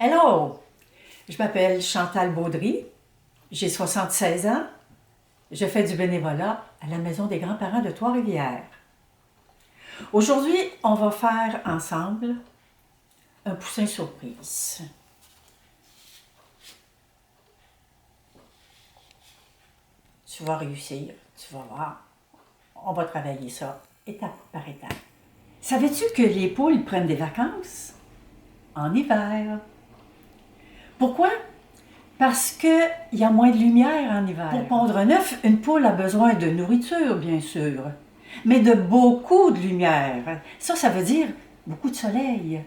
Hello! Je m'appelle Chantal Baudry, j'ai 76 ans, je fais du bénévolat à la Maison des grands-parents de Trois-Rivières. Aujourd'hui, on va faire ensemble un poussin surprise. Tu vas réussir, tu vas voir. On va travailler ça étape par étape. Savais-tu que les poules prennent des vacances en hiver? Pourquoi? Parce qu'il y a moins de lumière en hiver. Pour pondre un œuf, une poule a besoin de nourriture, bien sûr, mais de beaucoup de lumière. Ça veut dire beaucoup de soleil.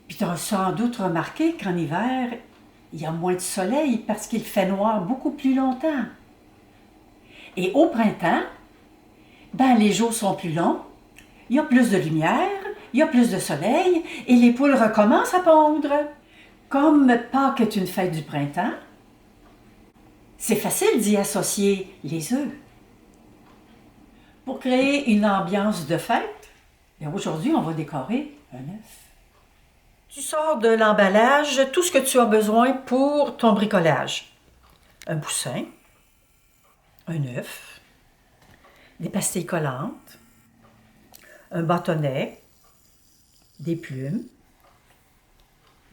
Puis tu as sans doute remarqué qu'en hiver, il y a moins de soleil parce qu'il fait noir beaucoup plus longtemps. Et au printemps, les jours sont plus longs, il y a plus de lumière, il y a plus de soleil et les poules recommencent à pondre. Comme Pâques est une fête du printemps, c'est facile d'y associer les œufs. Pour créer une ambiance de fête, aujourd'hui, on va décorer un œuf. Tu sors de l'emballage tout ce que tu as besoin pour ton bricolage. Un poussin, un œuf, des pastilles collantes, un bâtonnet, des plumes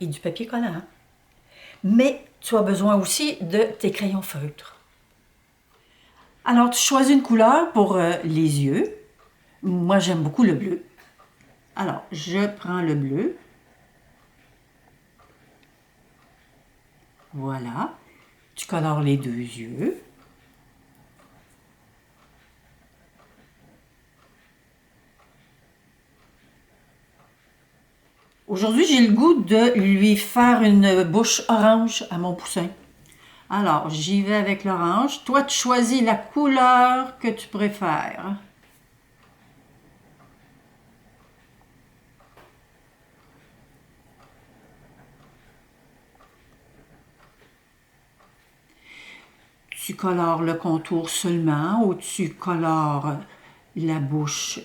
et du papier collant. Mais tu as besoin aussi de tes crayons feutres. Alors, tu choisis une couleur pour les yeux. Moi, j'aime beaucoup le bleu. Alors, je prends le bleu. Voilà. Tu colores les deux yeux. Aujourd'hui, j'ai le goût de lui faire une bouche orange à mon poussin. Alors, j'y vais avec l'orange. Toi, tu choisis la couleur que tu préfères. Tu colores le contour seulement ou tu colores la bouche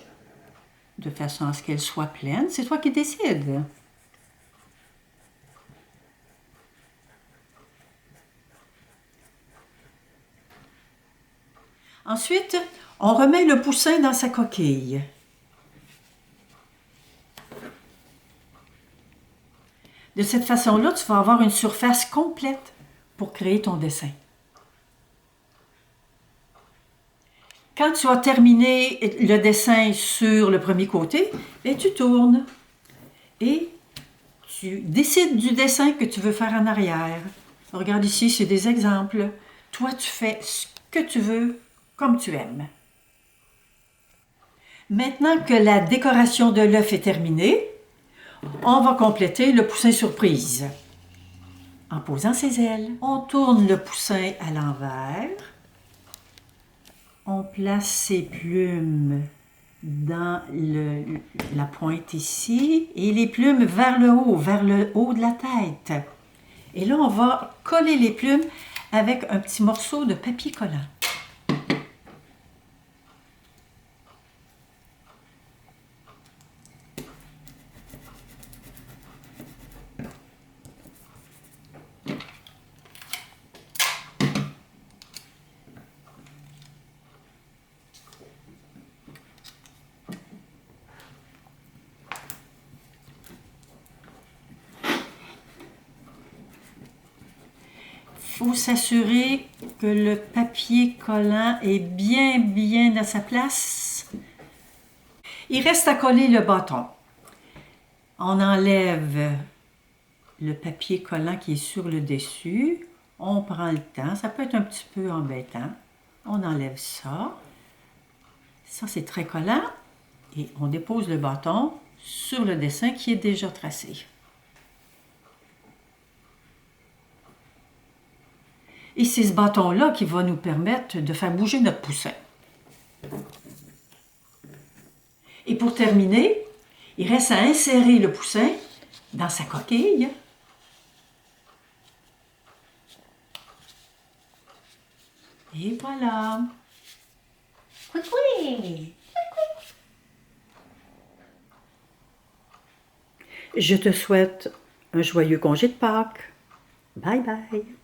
de façon à ce qu'elle soit pleine. C'est toi qui décides. Ensuite, on remet le poussin dans sa coquille. De cette façon-là, tu vas avoir une surface complète pour créer ton dessin. Quand tu as terminé le dessin sur le premier côté, tu tournes et tu décides du dessin que tu veux faire en arrière. Regarde ici, c'est des exemples. Toi, tu fais ce que tu veux, comme tu aimes. Maintenant que la décoration de l'œuf est terminée, on va compléter le poussin surprise. En posant ses ailes, on tourne le poussin à l'envers. On place ses plumes dans la pointe ici et les plumes vers le haut de la tête. Et là, on va coller les plumes avec un petit morceau de papier collant. Il faut s'assurer que le papier collant est bien à sa place. Il reste à coller le bâton. On enlève le papier collant qui est sur le dessus. On prend le temps. Ça peut être un petit peu embêtant. On enlève ça. Ça, c'est très collant. Et on dépose le bâton sur le dessin qui est déjà tracé. Et c'est ce bâton-là qui va nous permettre de faire bouger notre poussin. Et pour terminer, il reste à insérer le poussin dans sa coquille. Et voilà. Je te souhaite un joyeux congé de Pâques. Bye bye.